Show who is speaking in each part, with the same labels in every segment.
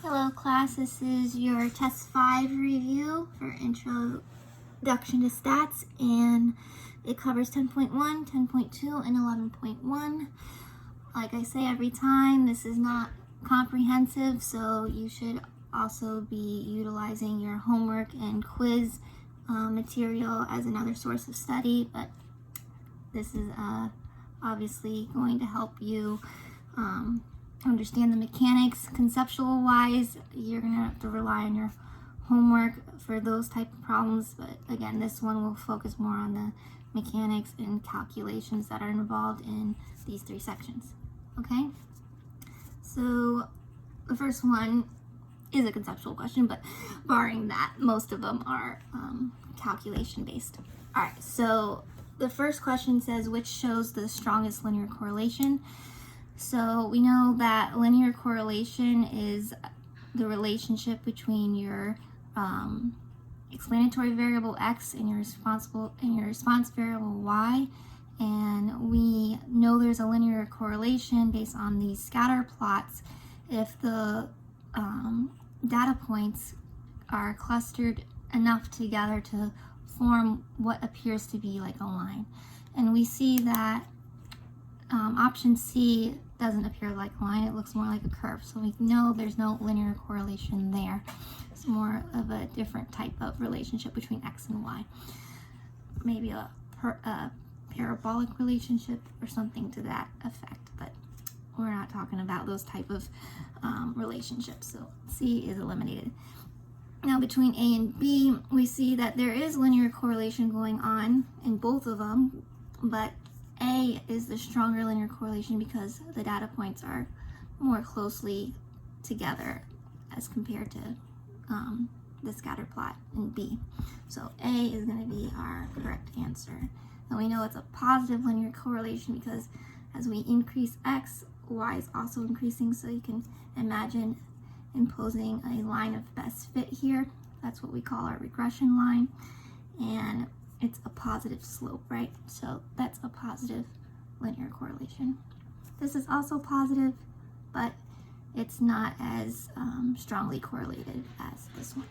Speaker 1: Hello class, this is your test 5 review for Introduction to Stats, and it covers 10.1, 10.2, and 11.1. Like I say every time, this is not comprehensive, so you should also be utilizing your homework and quiz material as another source of study, but this is obviously going to help you understand the mechanics. Conceptual wise, you're gonna have to rely on your homework for those type of problems, but again, this one will focus more on the mechanics and calculations that are involved in these 3 sections. Okay, so the first one is a conceptual question, but barring that, most of them are calculation based. All right, so the first question says, which shows the strongest linear correlation? So we know that linear correlation is the relationship between your explanatory variable x and your response variable y, and we know there's a linear correlation based on these scatter plots if the data points are clustered enough together to form what appears to be like a line. And we see that option C doesn't appear like a line, it looks more like a curve. So we know there's no linear correlation there. It's more of a different type of relationship between x and y. Maybe a parabolic relationship or something to that effect, but we're not talking about those type of relationships. So C is eliminated. Now between A and B, we see that there is linear correlation going on in both of them, but A is the stronger linear correlation because the data points are more closely together as compared to the scatter plot in B. So A is going to be our correct answer. And we know it's a positive linear correlation because as we increase x, y is also increasing, so you can imagine imposing a line of best fit here. That's what we call our regression line, and it's a positive slope, right? So that's a positive linear correlation. This is also positive, but it's not as strongly correlated as this one.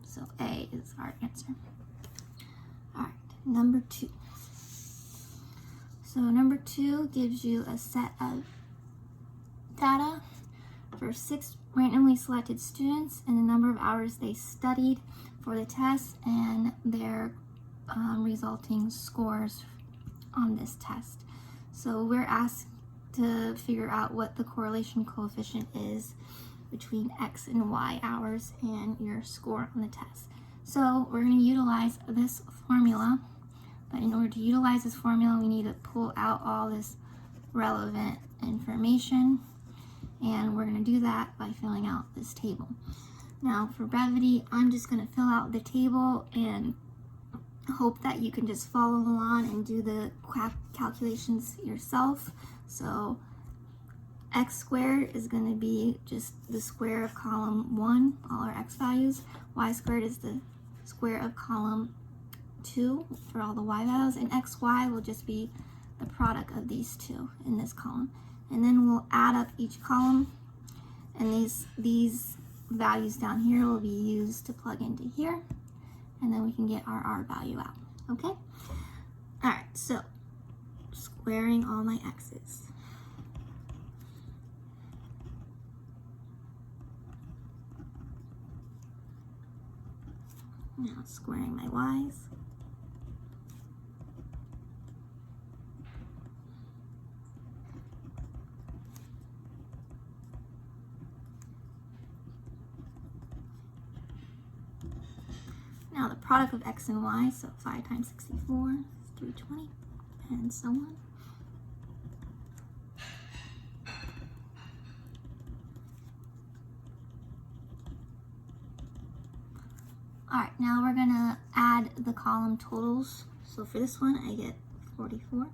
Speaker 1: So A is our answer. All right, number 2. So number 2 gives you a set of data for 6 randomly selected students and the number of hours they studied for the test and their resulting scores on this test. So we're asked to figure out what the correlation coefficient is between x and y hours and your score on the test. So we're going to utilize this formula, but in order to utilize this formula, we need to pull out all this relevant information, and we're going to do that by filling out this table. Now for brevity, I'm just going to fill out the table and hope that you can just follow along and do the calculations yourself. So x squared is going to be just the square of column 1, all our x values. Y squared is the square of column 2 for all the y values, and xy will just be the product of these two in this column. And then we'll add up each column, and these values down here will be used to plug into here, and then we can get our R value out. Okay? All right, so squaring all my x's. Now squaring my y's. Now the product of x and y, so 5 times 64 is 320, and so on. Alright, now we're going to add the column totals. So for this one, I get 44.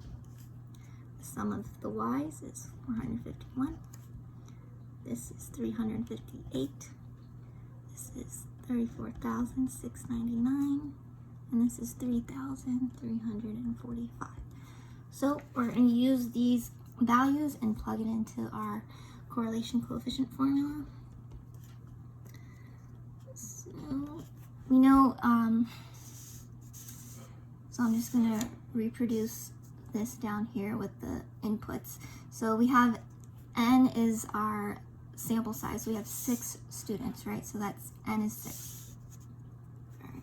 Speaker 1: The sum of the y's is 451. This is 358. This is 34,699, and this is 3,345. So we're going to use these values and plug it into our correlation coefficient formula. So we know, so I'm just going to reproduce this down here with the inputs. So we have n is our sample size. We have 6 students, right? So that's n is 6. All right.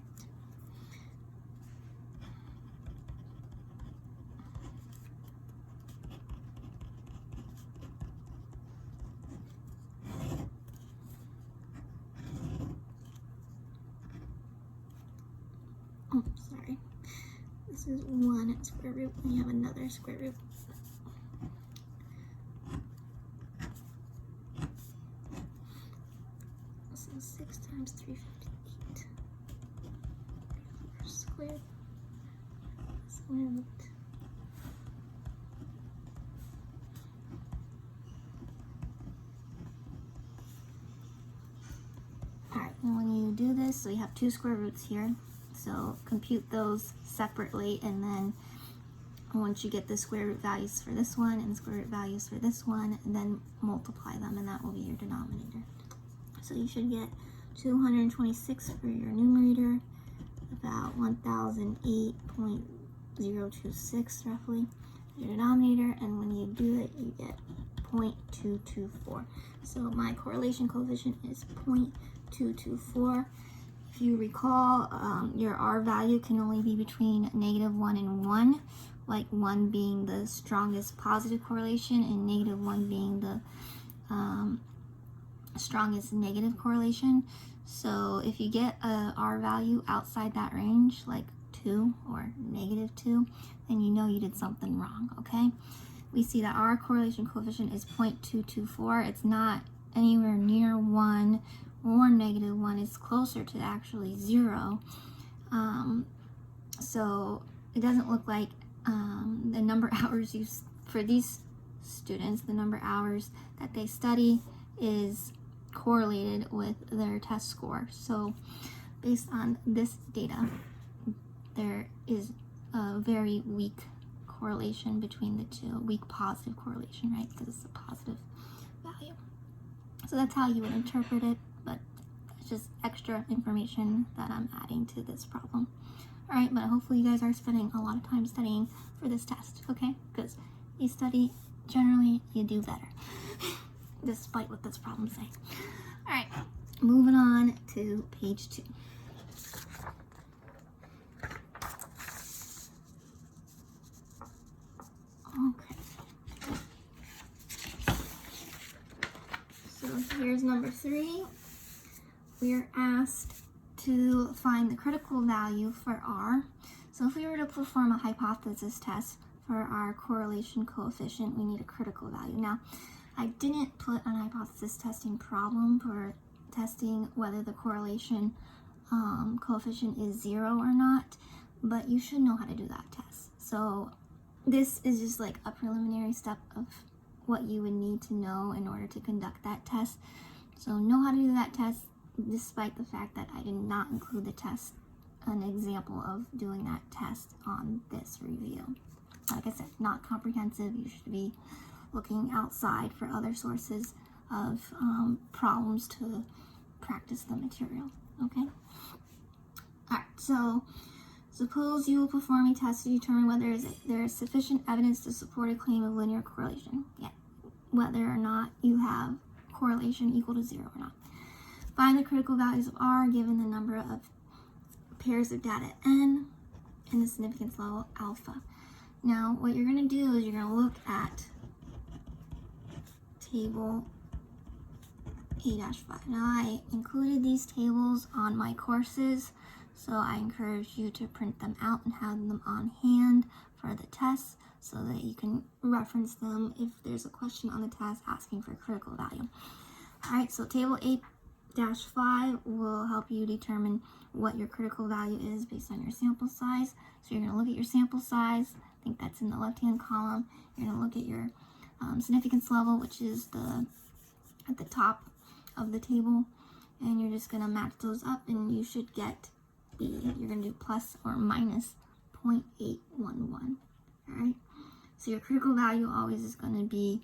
Speaker 1: Oh, sorry. This is 1 square root, and you have another square root. So 6 times 358 squared root. Alright, and when you do this, so we have 2 square roots here. So compute those separately, and then once you get the square root values for this one and the square root values for this one, and then multiply them, and that will be your denominator. So you should get 226 for your numerator, about 1008.026 roughly your denominator, and when you do it, you get 0.224. So my correlation coefficient is 0.224. If you recall, your R value can only be between -1 and 1, like 1 being the strongest positive correlation and -1 being the strongest negative correlation. So if you get a R value outside that range, like 2 or -2, then you know you did something wrong, okay? We see that our correlation coefficient is 0.224. It's not anywhere near 1 or -1. It's closer to actually 0. So it doesn't look like the number of hours for these students, the number of hours that they study is correlated with their test score. So based on this data, there is a very weak correlation between the two, weak positive correlation, right? Because it's a positive value. So that's how you would interpret it, but it's just extra information that I'm adding to this problem. All right, but hopefully you guys are spending a lot of time studying for this test, okay? Because you study, generally you do better, despite what this problem is saying. All right, moving on to page 2. Okay. So here's number 3. We are asked to find the critical value for R. So if we were to perform a hypothesis test for our correlation coefficient, we need a critical value. Now, I didn't put an hypothesis testing problem for testing whether the correlation coefficient is 0 or not, but you should know how to do that test. So this is just like a preliminary step of what you would need to know in order to conduct that test. So know how to do that test, despite the fact that I did not include the test, an example of doing that test on this review. Like I said, not comprehensive. You should be looking outside for other sources of problems to practice the material, okay? All right, so suppose you will perform a test to determine whether there is sufficient evidence to support a claim of linear correlation. Yeah, whether or not you have correlation equal to 0 or not. Find the critical values of R given the number of pairs of data n and the significance level alpha. Now, what you're going to do is you're going to look at table A-5. Now, I included these tables on my courses, so I encourage you to print them out and have them on hand for the test so that you can reference them if there's a question on the test asking for a critical value. All right, so table A-5 will help you determine what your critical value is based on your sample size. So you're going to look at your sample size. I think that's in the left-hand column. You're going to look at your significance level, which is at the top of the table, and you're just going to match those up, and you should get you're going to do plus or minus 0.811. All right, so your critical value always is going to be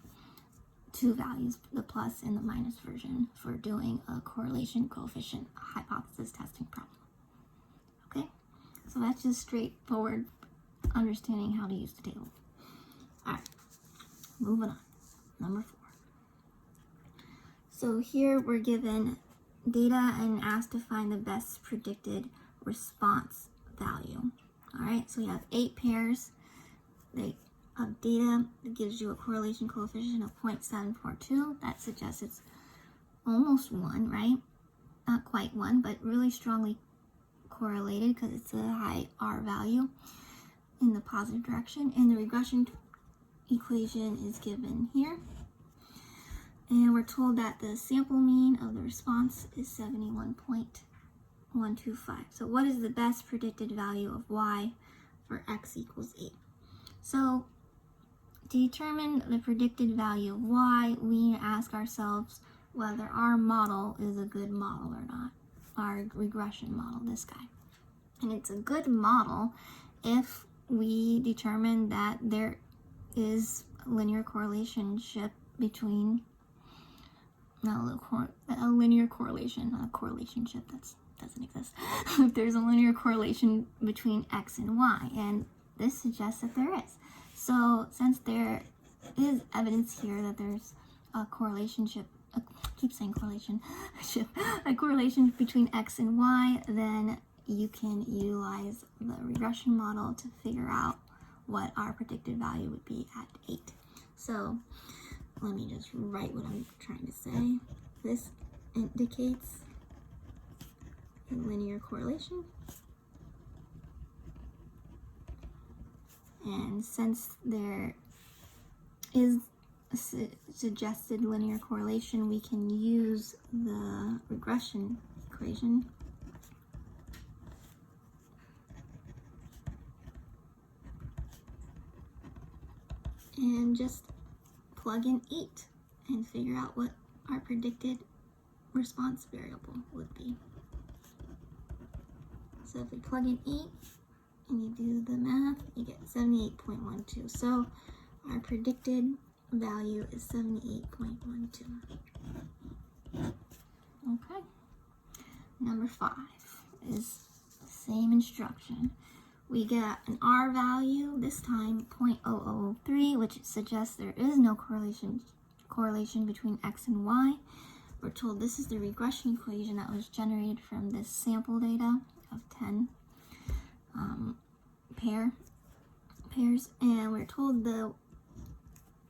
Speaker 1: two values, the plus and the minus version, for doing a correlation coefficient hypothesis testing problem. Okay, so that's just straightforward understanding how to use the table. All right, moving on. Number 4. So here we're given data and asked to find the best predicted response value. All right, so we have 8 pairs of data that gives you a correlation coefficient of 0.742. That suggests it's almost 1, right? Not quite 1, but really strongly correlated because it's a high R value in the positive direction. And the regression equation is given here. And we're told that the sample mean of the response is 71.125. So what is the best predicted value of y for x equals 8? So to determine the predicted value of y, we need to ask ourselves whether our model is a good model or not. Our regression model, this guy. And it's a good model if we determine that there is a linear correlation between a linear correlation, not a correlation ship, that doesn't exist. If there's a linear correlation between x and y, and this suggests that there is. So since there is evidence here that there's a correlation ship, I keep saying correlation ship, a correlation between x and y, then you can utilize the regression model to figure out what our predicted value would be at 8. So let me just write what I'm trying to say. This indicates a linear correlation. And since there is a suggested linear correlation, we can use the regression equation and just plug in 8 and figure out what our predicted response variable would be. So if we plug in 8 and you do the math, you get 78.12. So our predicted value is 78.12. Okay. Number 5 is the same instruction. We get an R value, this time 0.0003, which suggests there is no correlation between x and y. We're told this is the regression equation that was generated from this sample data of 10 pairs, and we're told the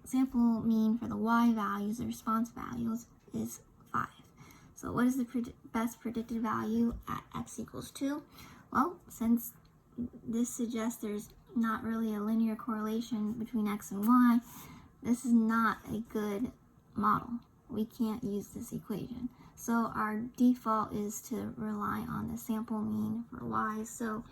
Speaker 1: sample mean for the y values, the response values, is 5. So what is the best predicted value at x equals 2? Well, since this suggests there's not really a linear correlation between x and y, this is not a good model. We can't use this equation. So our default is to rely on the sample mean for y. So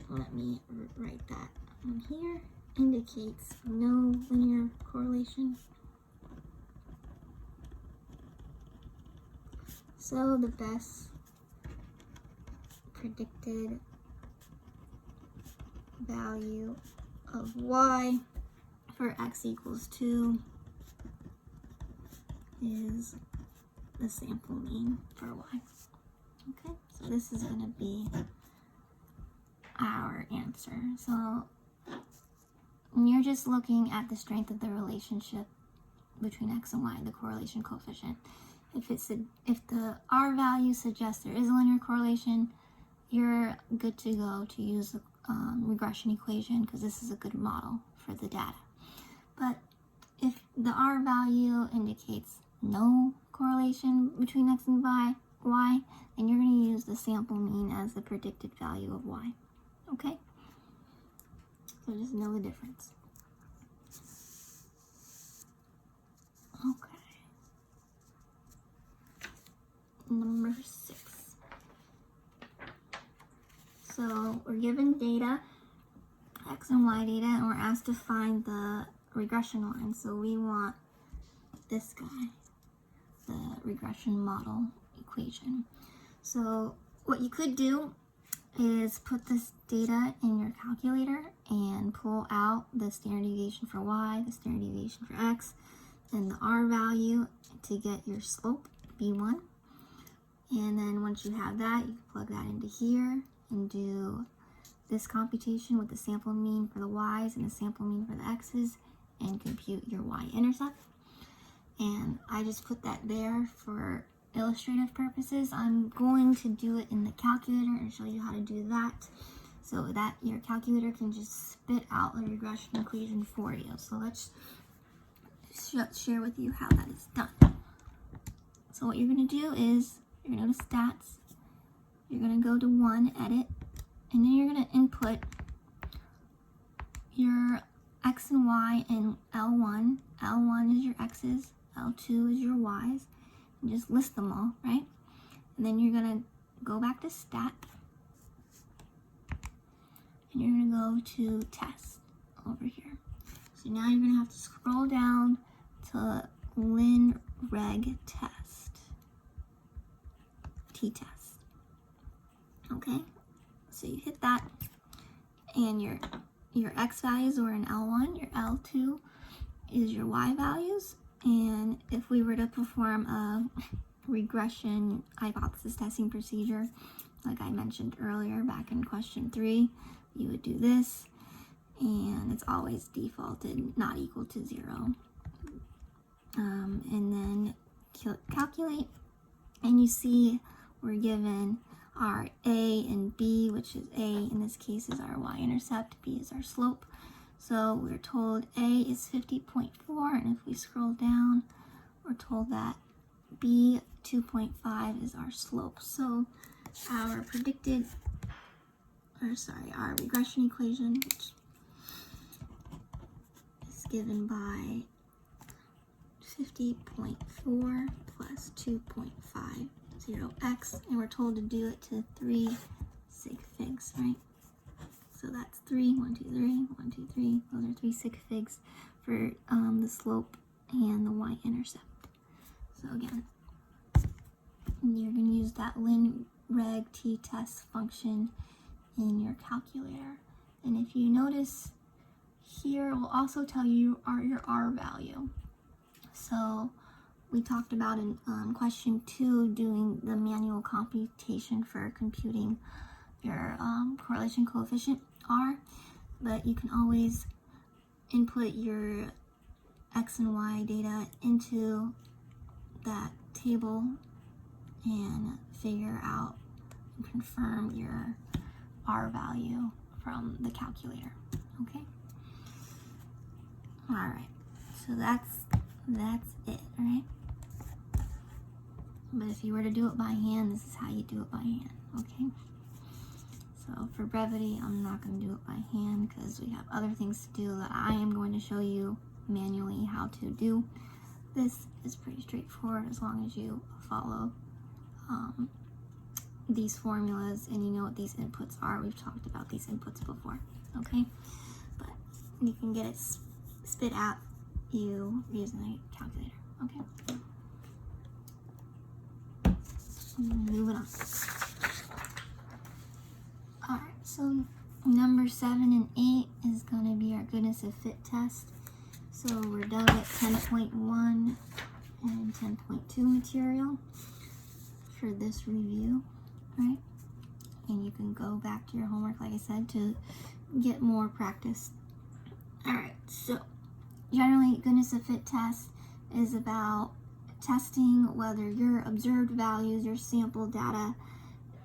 Speaker 1: let me write that on here. Indicates no linear correlation. So the best predicted value of y for x equals 2 is the sample mean for y. Okay, so this is going to be our answer. So you're just looking at the strength of the relationship between x and y, the correlation coefficient. If the R value suggests there is a linear correlation, you're good to go to use the regression equation because this is a good model for the data. But if the R value indicates no correlation between x and y, then you're going to use the sample mean as the predicted value of y. Okay? So just know the difference. Okay. Number 6. So we're given data, x and y data, and we're asked to find the regression line. So we want this guy, the regression model equation. So what you could do is put this data in your calculator and pull out the standard deviation for y, the standard deviation for x, and the r value to get your slope, b1. And then once you have that, you can plug that into here and do this computation with the sample mean for the y's and the sample mean for the x's and compute your y-intercept. And I just put that there for illustrative purposes. I'm going to do it in the calculator and show you how to do that so that your calculator can just spit out the regression equation for you. So let's share with you how that is done. So what you're going to do is you're going to go to stats, you're going to go to 1, edit, and then you're going to input your x and y in L1. L1 is your x's, L2 is your y's, and just list them all, right? And then you're going to go back to stat, and you're going to go to test over here. So now you're going to have to scroll down to lin reg test, t-test. Okay, so you hit that, and your x values are in L1, your L2 is your y values, and if we were to perform a regression hypothesis testing procedure, like I mentioned earlier back in question 3, you would do this, and it's always defaulted not equal to 0. And then calculate, and you see we're given our A and B, which is A in this case is our y-intercept, B is our slope. So we're told A is 50.4, and if we scroll down, we're told that B 2.5 is our slope. So our our regression equation, which is given by 50.4 plus 2.50x, and we're told to do it to 3 sig figs, right? So that's 3, 1, 2, 3, 1, 2, 3. Those are 3 sig figs for the slope and the y-intercept. So again, you're going to use that lin reg t-test function in your calculator. And if you notice here, it will also tell you your r value. So we talked about in question 2 doing the manual computation for computing your correlation coefficient r, but you can always input your x and y data into that table and figure out and confirm your r value from the calculator. Okay, all right, so that's it, right? But if you were to do it by hand, this is how you do it by hand. Okay, so for brevity, I'm not going to do it by hand because we have other things to do that I am going to show you manually how to do. This is pretty straightforward as long as you follow these formulas and you know what these inputs are. We've talked about these inputs before, okay? But you can get it spit out you using a calculator, okay? Moving on. Alright, so number 7 and 8 is going to be our goodness of fit test. So we're done with 10.1 and 10.2 material for this review, right? And you can go back to your homework, like I said, to get more practice. Alright, so generally, goodness of fit test is about testing whether your observed values, your sample data,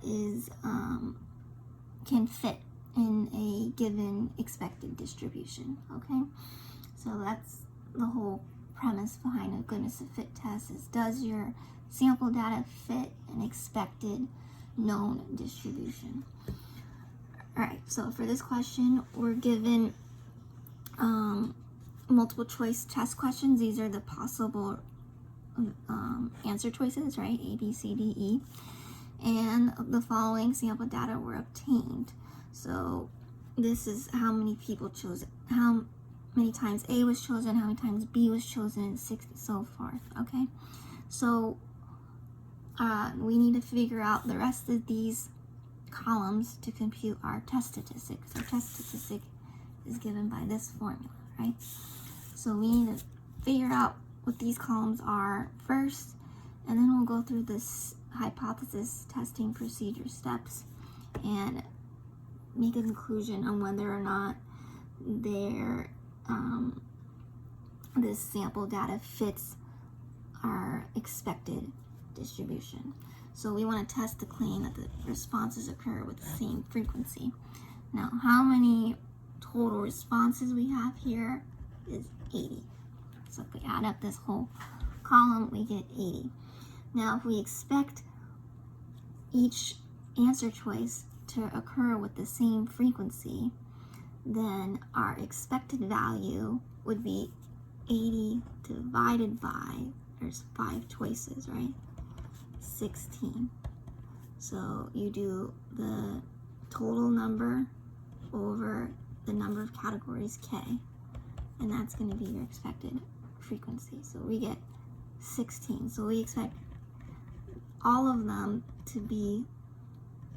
Speaker 1: is can fit in a given expected distribution, okay? So that's the whole premise behind a goodness of fit test is, does your sample data fit an expected known distribution? All right, so for this question, we're given multiple choice test questions. These are the possible answer choices, right? A, B, C, D, E. And the following sample data were obtained. So this is how many people chose it, how many times A was chosen, how many times B was chosen, and so forth, okay? So we need to figure out the rest of these columns to compute our test statistic. So test statistic is given by this formula, right? So we need to figure out what these columns are first, and then we'll go through this hypothesis testing procedure steps and make a conclusion on whether or not this sample data fits our expected distribution. So we want to test the claim that the responses occur with the same frequency. Now, how many total responses we have here is 80. So if we add up this whole column, we get 80. Now, if we expect each answer choice to occur with the same frequency, then our expected value would be 80 divided by, there's 5 choices, right? 16. So you do the total number over the number of categories K, and that's going to be your expected frequency. So we get 16. So we expect all of them to be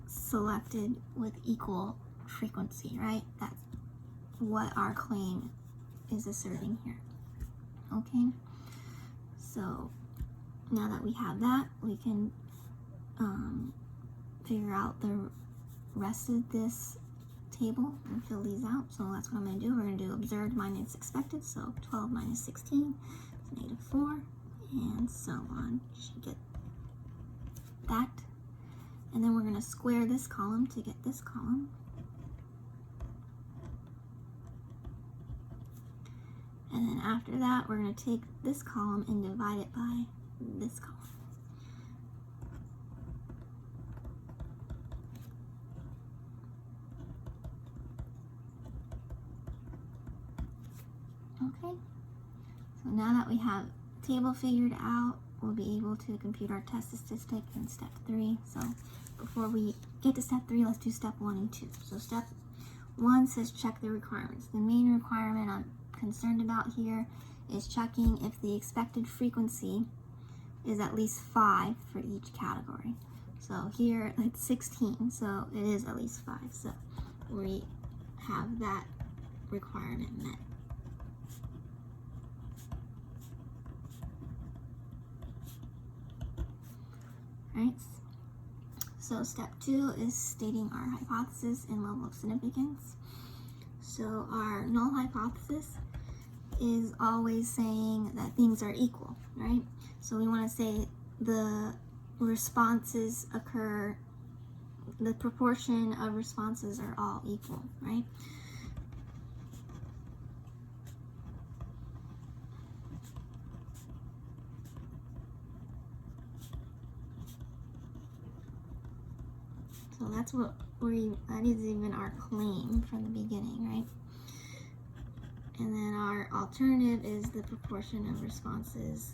Speaker 1: selected with equal frequency, right? That's what our claim is asserting here. Okay, so now that we have that, we can figure out the rest of this table and fill these out. So that's what I'm going to do. We're going to do observed minus expected. So 12 minus 16 is negative 4, and so on. You should get that. And then we're going to square this column to get this column. And then after that, we're going to take this column and divide it by this column. Okay, so now that we have the table figured out, we'll be able to compute our test statistic in step 3. So before we get to step 3, let's do step 1 and 2. So step 1 says check the requirements. The main requirement I'm concerned about here is checking if the expected frequency is at least 5 for each category. So here it's 16, so it is at least 5. So we have that requirement met. Right? So step 2 is stating our hypothesis and level of significance. So our null hypothesis is always saying that things are equal, right? So we want to say the responses occur, the proportion of responses are all equal, right? So that's what that is even our claim from the beginning, right? And then our alternative is the proportion of responses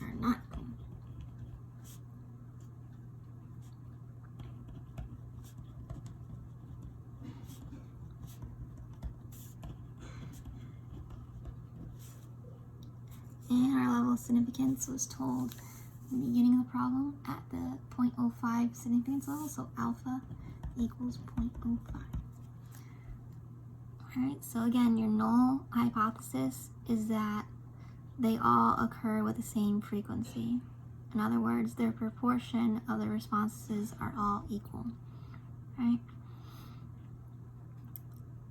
Speaker 1: are not equal. And our level of significance was told in the beginning of the problem at the 0.05 significance level, so alpha equals 0.05. Alright, so again, your null hypothesis is that they all occur with the same frequency. In other words, their proportion of the responses are all equal, right?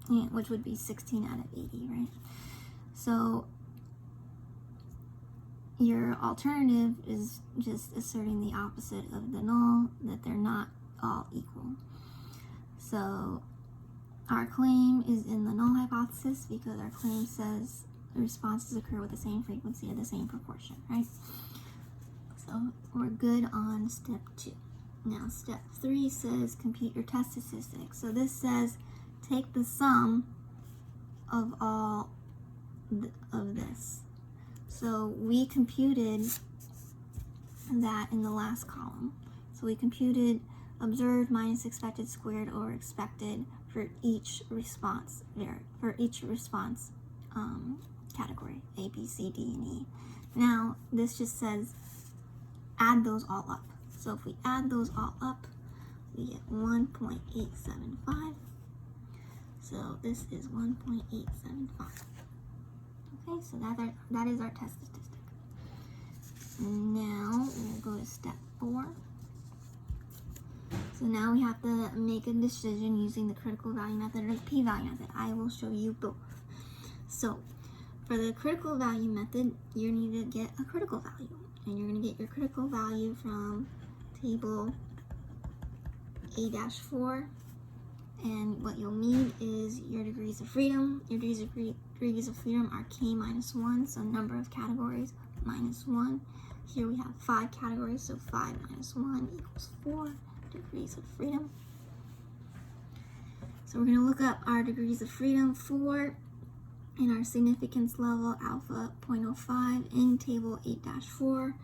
Speaker 1: Yeah, which would be 16 out of 80, right? So your alternative is just asserting the opposite of the null, that they're not all equal. So our claim is in the null hypothesis because our claim says the responses occur with the same frequency at the same proportion, right? So we're good on step 2. Now step 3 says compute your test statistics. So this says take the sum of all of this. So we computed that in the last column. So we computed observed minus expected squared over expected for each response category, A, B, C, D, and E. Now this just says add those all up. So if we add those all up, we get 1.875. So this is 1.875. Okay, so that is our test statistic. Now we'll go to step 4. So now we have to make a decision using the critical value method or the p-value method. I will show you both. So for the critical value method, you need to get a critical value. And you're going to get your critical value from table A-4. And what you'll need is your degrees of freedom. Your degrees of freedom are k minus 1, so number of categories minus 1. Here we have 5 categories, so 5 minus 1 equals 4 degrees of freedom. So we're going to look up our degrees of freedom for in our significance level alpha 0.05 in table 8-4,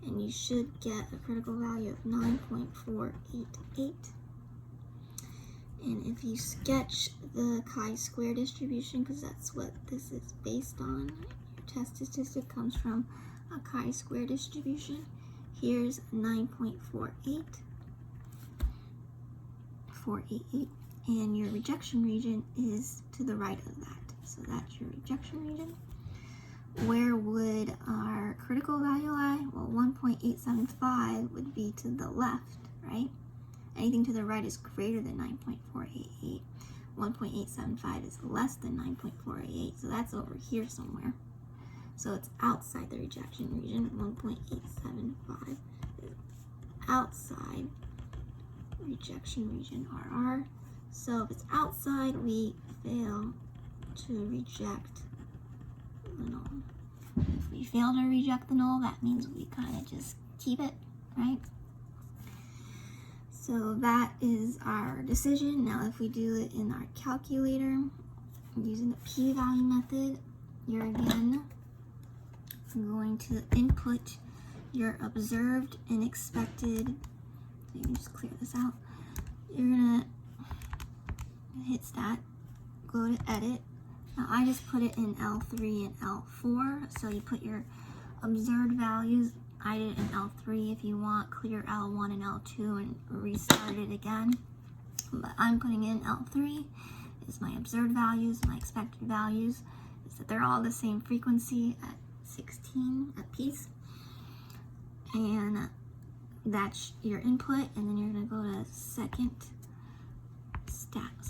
Speaker 1: and you should get a critical value of 9.488. And if you sketch the chi-square distribution, because that's what this is based on, your test statistic comes from a chi-square distribution. Here's 9.488, and your rejection region is to the right of that. So that's your rejection region. Where would our critical value lie? Well, 1.875 would be to the left, right? Anything to the right is greater than 9.488. 1.875 is less than 9.488, so that's over here somewhere. So it's outside the rejection region. 1.875 is outside rejection region, RR. So if it's outside, we fail to reject the null. If we fail to reject the null, that means we kind of just keep it, right? So that is our decision. Now if we do it in our calculator using the p-value method, you're again going to input your observed and expected. Let me just clear this out. You're gonna hit stat, go to edit. Now I just put it in L3 and L4, so you put your observed values. I did it in L3. If you want, clear L1 and L2 and restart it again. But I'm putting in L3 is my observed values, my expected values, is that they're all the same frequency at 16 a piece. And that's your input, and then you're gonna go to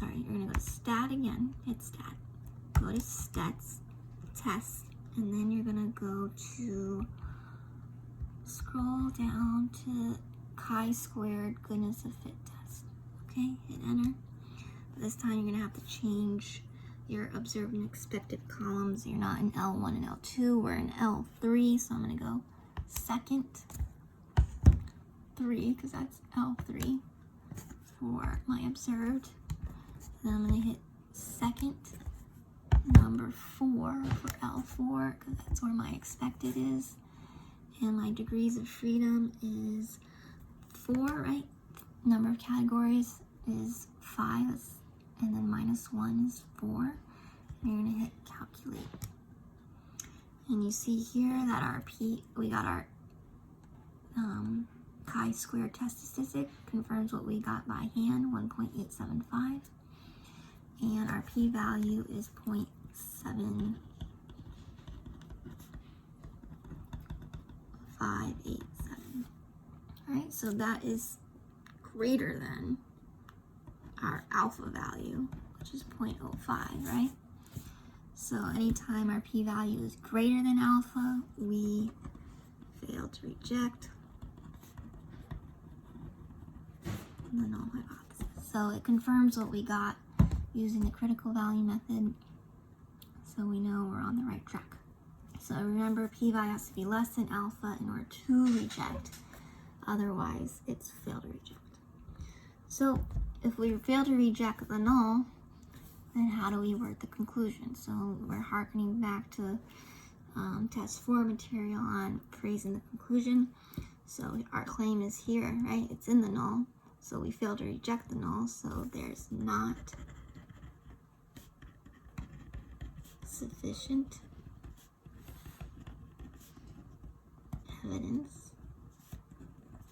Speaker 1: you're gonna go to stat again, hit stat, go to stats, test, and then you're gonna go to scroll down to chi-squared goodness of fit test. Okay, hit enter. But this time you're gonna have to change your observed and expected columns. You're not in L1 and L2, we're in L3, so I'm gonna go second 3, because that's L3 for my observed. Then I'm gonna hit second number 4 for L4, because that's where my expected is. And my degrees of freedom is 4, right? Number of categories is 5, and then minus 1 is 4. And you're gonna hit calculate. And you see here that we got our chi-square test statistic, confirms what we got by hand, 1.875. And our p-value is 0.7587. Alright, so that is greater than our alpha value, which is 0.05, right? So anytime our p-value is greater than alpha, we fail to reject the null hypothesis. So it confirms what we got using the critical value method, so we know we're on the right track. So remember, p-value has to be less than alpha in order to reject, otherwise it's fail to reject. So if we fail to reject the null, then how do we word the conclusion? So we're harkening back to test 4 material on phrasing the conclusion. So our claim is here, right? It's in the null. So we fail to reject the null, so there's not sufficient evidence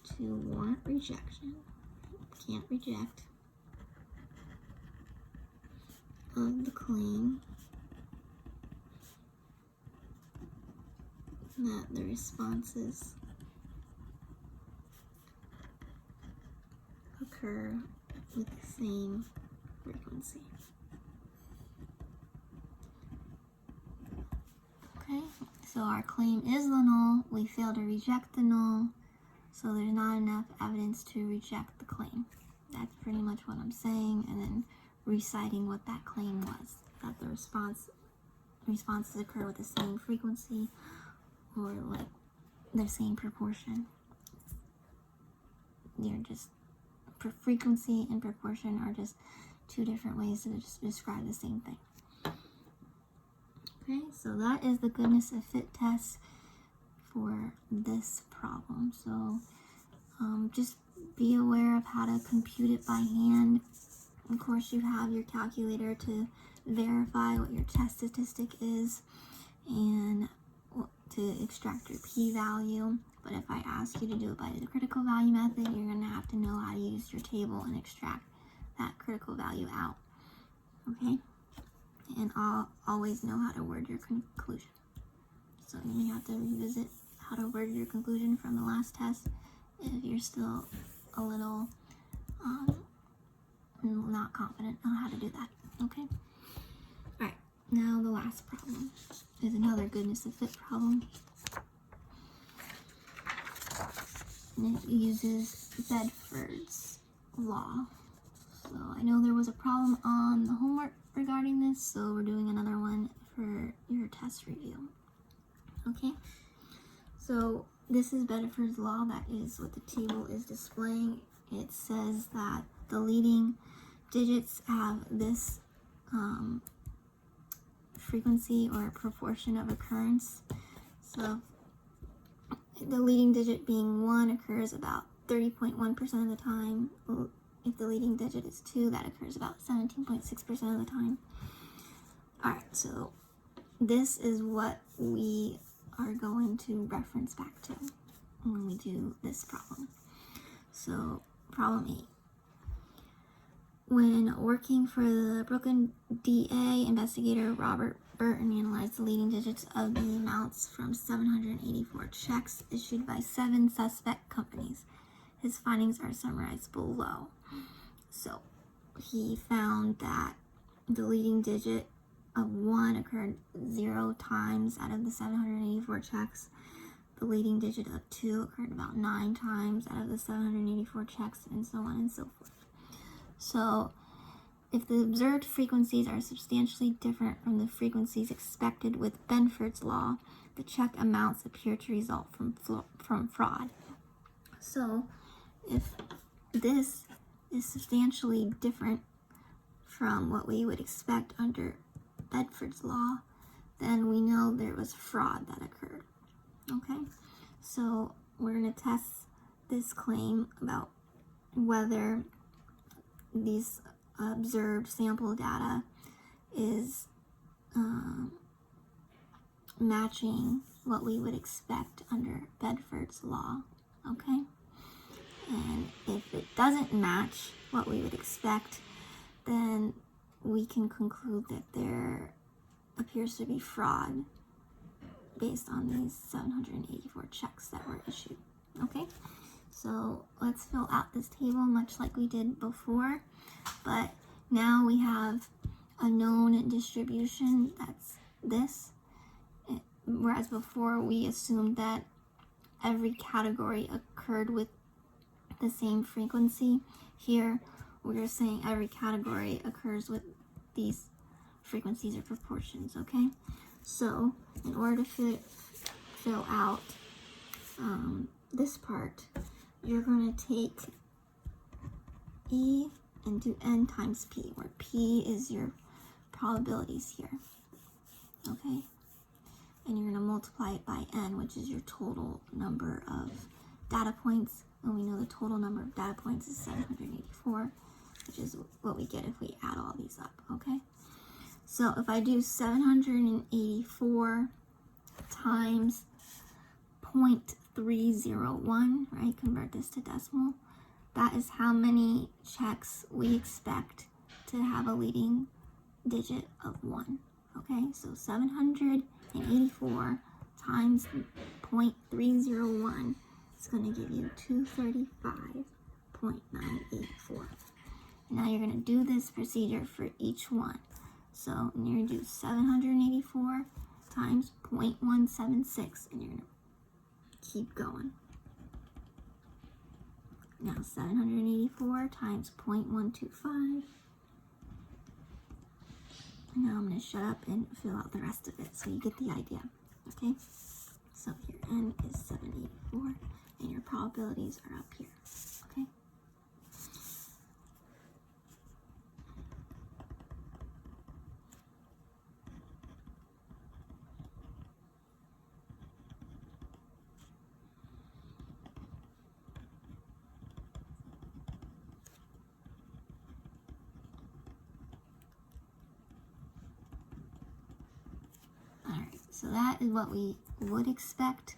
Speaker 1: to warrant rejection. can't reject of the claim that the responses occur with the same frequency. Okay, so our claim is the null. We fail to reject the null, so there's not enough evidence to reject the claim. That's pretty much what I'm saying, and then reciting what that claim was, that the responses occur with the same frequency or like the same proportion. They're just, frequency and proportion are just two different ways to describe the same thing. Okay, so that is the goodness of fit test for this problem. So just be aware of how to compute it by hand. Of course, you have your calculator to verify what your test statistic is and to extract your p-value. But if I ask you to do it by the critical value method, you're going to have to know how to use your table and extract that critical value out. Okay? And I'll always know how to word your conclusion. So you may have to revisit how to word your conclusion from the last test if you're still a little not confident on how to do that. Okay? Alright, now the last problem is another goodness of fit problem. And it uses Bedford's law. So I know there was a problem on the homework regarding this, so we're doing another one for your test review. Okay? So this is Bedford's law. That is what the table is displaying. It says that the leading digits have this frequency or proportion of occurrence. So the leading digit being 1 occurs about 30.1% of the time. If the leading digit is 2, that occurs about 17.6% of the time. Alright, so this is what we are going to reference back to when we do this problem. So, problem 8. When working for the Brooklyn DA, investigator Robert Burton analyzed the leading digits of the amounts from 784 checks issued by 7 suspect companies. His findings are summarized below. So, he found that the leading digit of 1 occurred 0 times out of the 784 checks. The leading digit of 2 occurred about 9 times out of the 784 checks, and so on and so forth. So, if the observed frequencies are substantially different from the frequencies expected with Bedford's law, the check amounts appear to result from fraud. So, if this is substantially different from what we would expect under Bedford's law, then we know there was fraud that occurred. Okay, so we're going to test this claim about whether these observed sample data is matching what we would expect under Bedford's law. Okay, and if it doesn't match what we would expect, then we can conclude that there appears to be fraud based on these 784 checks that were issued. Okay, so let's fill out this table much like we did before, but now we have a known distribution, that's this, whereas before we assumed that every category occurred with the same frequency. Here we're saying every category occurs with these frequencies or proportions. Okay, so in order to fill out this part, you're going to take E and do N times P, where P is your probabilities here. Okay, and you're going to multiply it by N, which is your total number of data points, and we know the total number of data points is 784, which is what we get if we add all these up. Okay, so if I do 784 times 0.301, right, convert this to decimal, that is how many checks we expect to have a leading digit of 1. Okay, so 784 times 0.301 is going to give you 235.984. Now you're going to do this procedure for each one. So you're going to do 784 times 0.176, and you're going to keep going. Now 784 times 0.125. Now I'm going to shut up and fill out the rest of it so you get the idea. Okay? So your n is 784 and your probabilities are up here. Okay? Alright, so that is what we would expect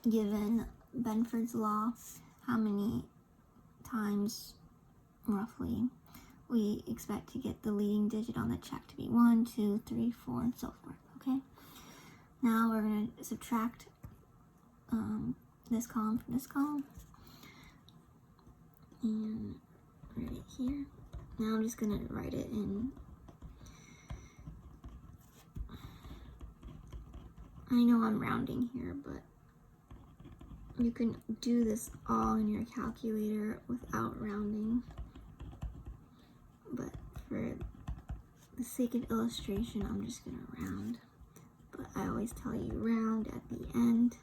Speaker 1: given Benford's law, how many times roughly we expect to get the leading digit on the check to be 1, 2, 3, 4, and so forth. Okay, now we're going to subtract this column from this column and write it here. Now I'm just going to write it in. I know I'm rounding here, but you can do this all in your calculator without rounding. But for the sake of illustration, I'm just going to round. But I always tell you round at the end.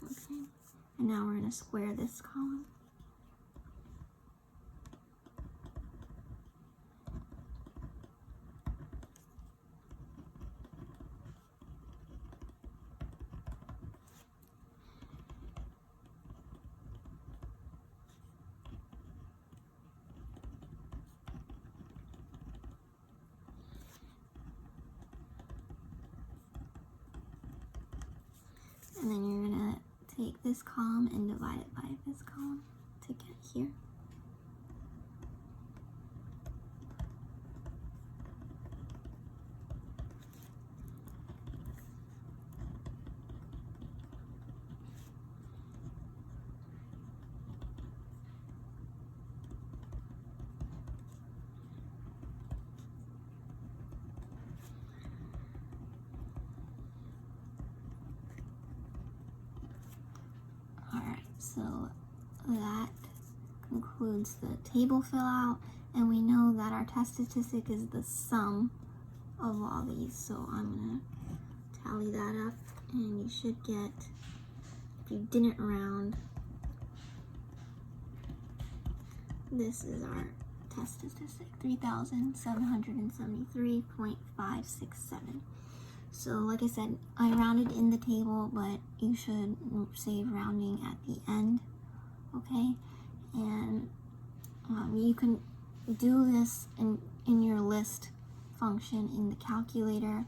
Speaker 1: Okay, and now we're going to square this column. And then you're going to take this column and divide it by this column to get here. Alright, so that concludes the table fill out, and we know that our test statistic is the sum of all these, so I'm going to tally that up, and you should get, if you didn't round, this is our test statistic, 3,773.567. So like I said, I rounded in the table, but you should save rounding at the end, okay? And you can do this in your list function in the calculator.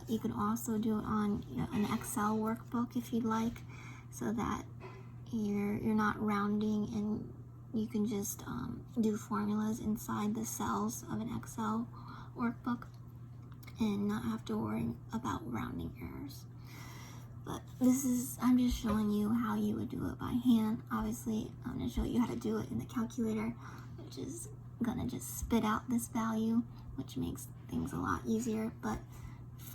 Speaker 1: You can also do it on an Excel workbook if you'd like, so that you're not rounding and you can just do formulas inside the cells of an Excel workbook and not have to worry about rounding errors. But I'm just showing you how you would do it by hand. Obviously, I'm going to show you how to do it in the calculator, which is going to just spit out this value, which makes things a lot easier. But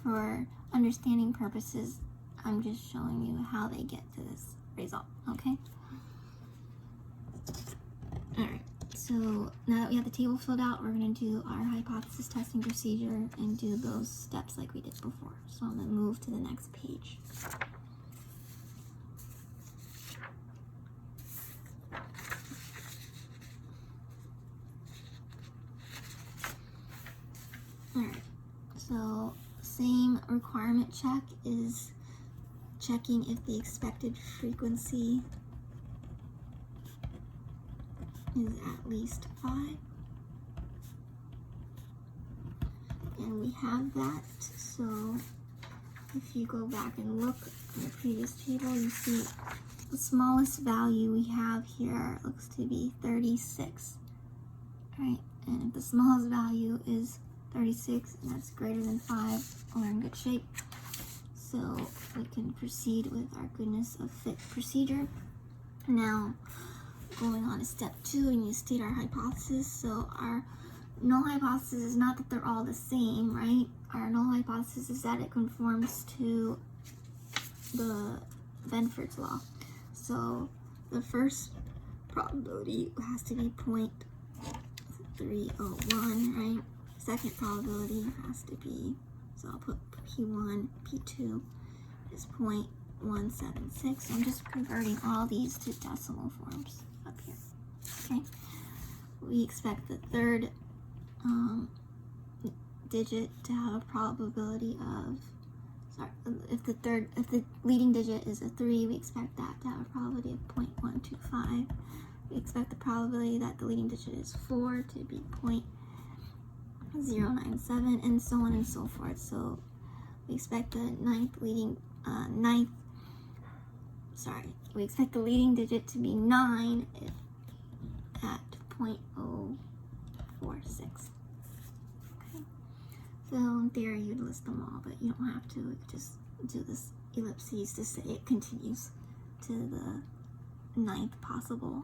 Speaker 1: for understanding purposes, I'm just showing you how they get to this result, okay? Alright, so now that we have the table filled out, we're going to do our hypothesis testing procedure and do those steps like we did before. So I'm going to move to the next page. Alright, so same requirement check is checking if the expected frequency is at least 5. And we have that, so if you go back and look at the previous table, you see the smallest value we have here looks to be 36, right? And if the smallest value is 36 and that's greater than 5, we're in good shape. So we can proceed with our goodness of fit procedure. Now, going on to step 2, we need to state our hypothesis. So our null hypothesis is not that they're all the same, right? Our null hypothesis is that it conforms to the Benford's law. So the first probability has to be 0.301, right? Second probability has to be, so I'll put P1, P2 is 0.176. So I'm just converting all these to decimal forms up here, okay? We expect the third digit to have a probability of, if the leading digit is a 3, we expect that to have a probability of 0.125. We expect the probability that the leading digit is 4 to be 0.097, and so on and so forth. So we expect the we expect the leading digit to be 9 if at 0.046. So in theory, you'd list them all, but you don't have to. You could just do this ellipses to say it continues to the 9th possible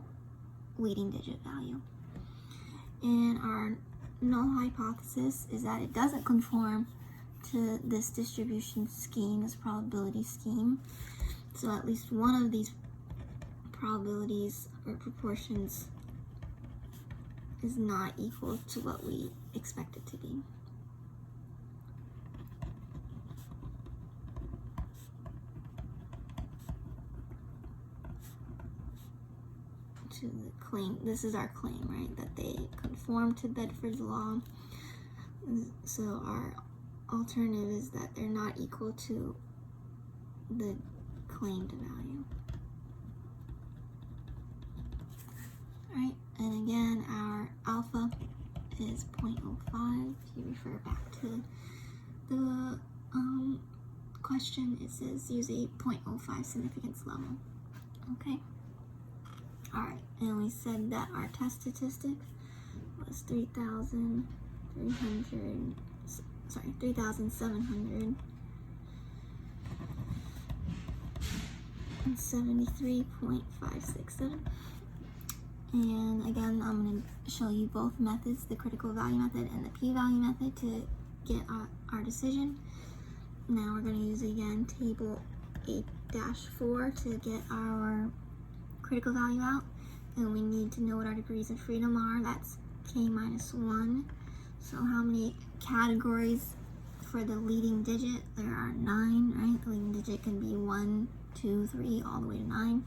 Speaker 1: leading digit value. And our null hypothesis is that it doesn't conform to this distribution scheme, this probability scheme. So at least one of these probabilities or proportions is not equal to what we expect it to be. To the claim, this is our claim, right, that they conform to Bedford's law. So our alternative is that they're not equal to the claimed value. Right, and again, our alpha is 0.05. If you refer back to the question, it says use a 0.05 significance level. Okay. Alright, and we said that our test statistic was 3,773.567. And again, I'm going to show you both methods, the critical value method and the p-value method, to get our decision. Now we're going to use again table 8-4 to get our critical value out, and we need to know what our degrees of freedom are. That's k minus 1. So how many categories for the leading digit? There are 9, right? The leading digit can be 1, 2, 3, all the way to 9.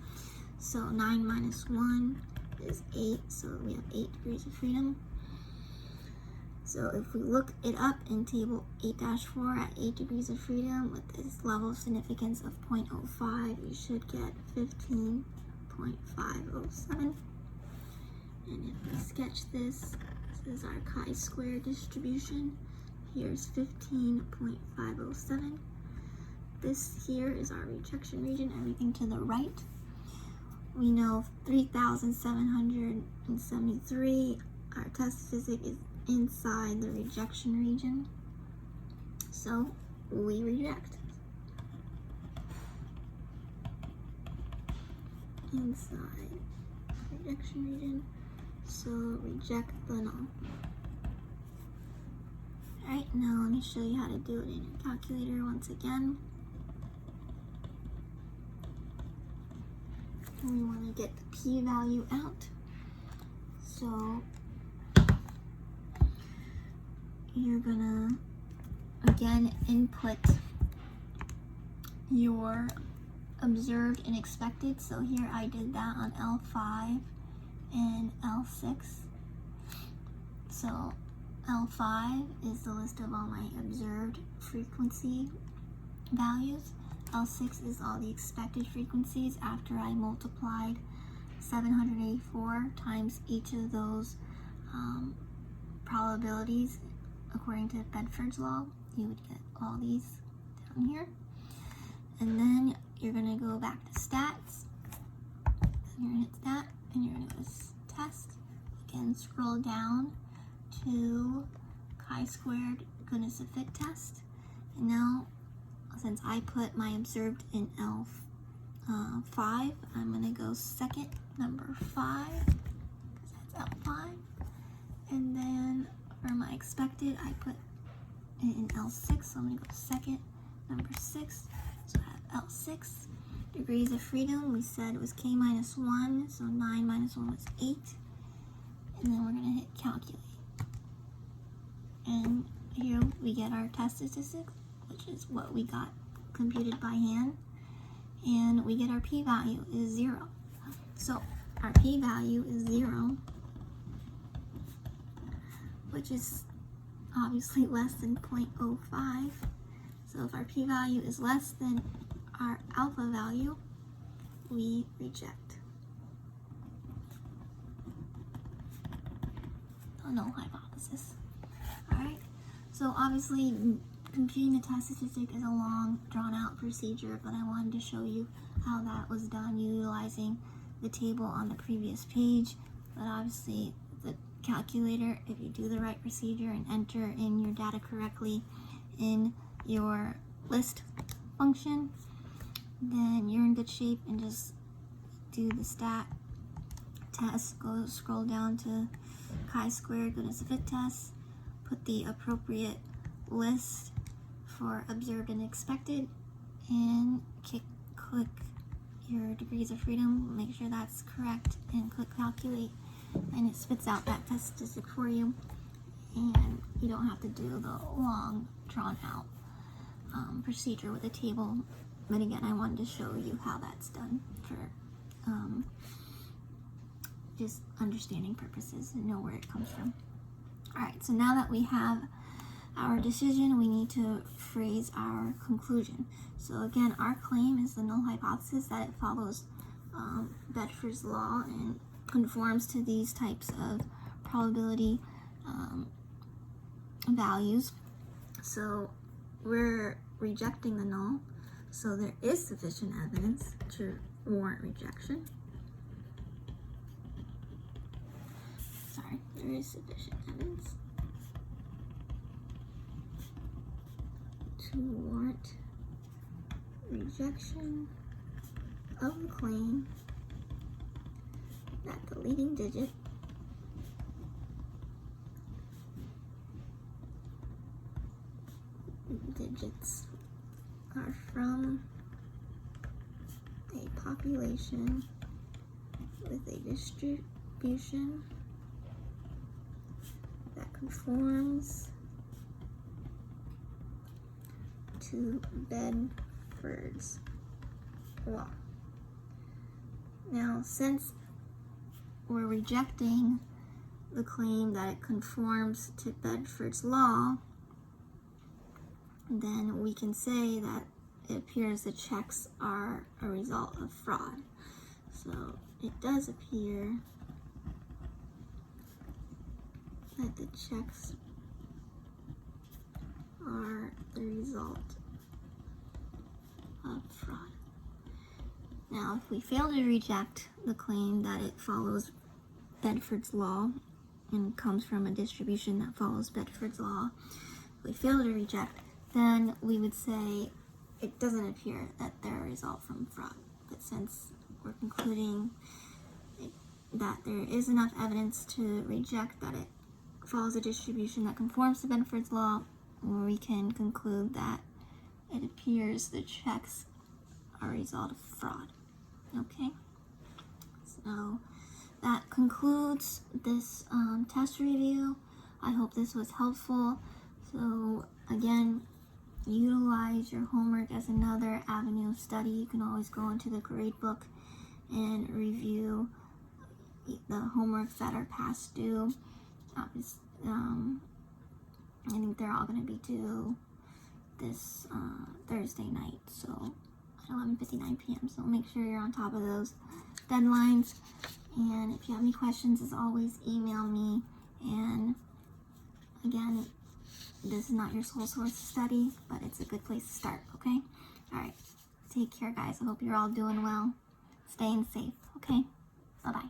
Speaker 1: So 9 minus 1 is 8, so we have 8 degrees of freedom. So if we look it up in table 8-4 at 8 degrees of freedom with this level of significance of 0.05, we should get 15.507. And if we sketch this is our chi-square distribution. Here's 15.507. This here is our rejection region, everything to the right. We know 3,773, our test statistic is inside the rejection region, so we reject. Inside rejection region, so reject the null. Alright, now let me show you how to do it in your calculator once again. We want to get the p-value out, so you're gonna again input your observed and expected. So here I did that on L5 and L6. So L5 is the list of all my observed frequency values. L6 is all the expected frequencies after I multiplied 784 times each of those probabilities according to Bedford's law. You would get all these down here. And then you're gonna go back to stats, and you're gonna hit stat, and you're gonna go to test. Again, scroll down to chi-squared goodness of fit test. And now, since I put my observed in L5, I'm gonna go second, number 5, because that's L5. And then for my expected, I put it in L6, so I'm gonna go second, number 6. So I have L6. Degrees of freedom, we said it was K minus 1, so 9 minus 1 was 8. And then we're gonna hit calculate. And here we get our test statistics, which is what we got computed by hand. And we get our p-value is 0. So our p-value is 0, which is obviously less than 0.05. So if our p-value is less than our alpha value, we reject. The null hypothesis. Alright, so obviously computing the test statistic is a long, drawn-out procedure, but I wanted to show you how that was done utilizing the table on the previous page. But obviously, the calculator, if you do the right procedure and enter in your data correctly in your list function, then you're in good shape, and just do the stat test. Go scroll down to chi-squared goodness of fit test, put the appropriate list for observed and expected, and click your degrees of freedom, make sure that's correct, and click calculate, and it spits out that test statistic for you, and you don't have to do the long drawn out procedure with a table. But again, I wanted to show you how that's done for just understanding purposes and know where it comes from. Alright, so now that we have our decision, we need to phrase our conclusion. So again, our claim is the null hypothesis, that it follows Bedford's law and conforms to these types of probability values. So we're rejecting the null, so there is sufficient evidence to warrant rejection. Sorry, there is sufficient evidence to warrant rejection of the claim that the leading digits are from a population with a distribution that conforms to Bedford's law. Now, since we're rejecting the claim that it conforms to Bedford's law, then we can say that it appears the checks are a result of fraud. So it does appear that the checks are the result of fraud. Now, if we fail to reject the claim that it follows Bedford's law and comes from a distribution that follows Bedford's law, if we fail to reject, then we would say it doesn't appear that they're a result from fraud. But since we're concluding that there is enough evidence to reject that it follows a distribution that conforms to Bedford's law, we can conclude that it appears the checks are a result of fraud. Okay? So that concludes this test review. I hope this was helpful. So again, utilize your homework as another avenue of study. You can always go into the grade book and review the homeworks that are past due. I think they're all going to be due this Thursday night, so at 11:59 p.m. So make sure you're on top of those deadlines. And if you have any questions, as always, email me. And again, this is not your sole source of study, but it's a good place to start, okay? All right. Take care, guys. I hope you're all doing well. Staying safe, okay? Bye-bye.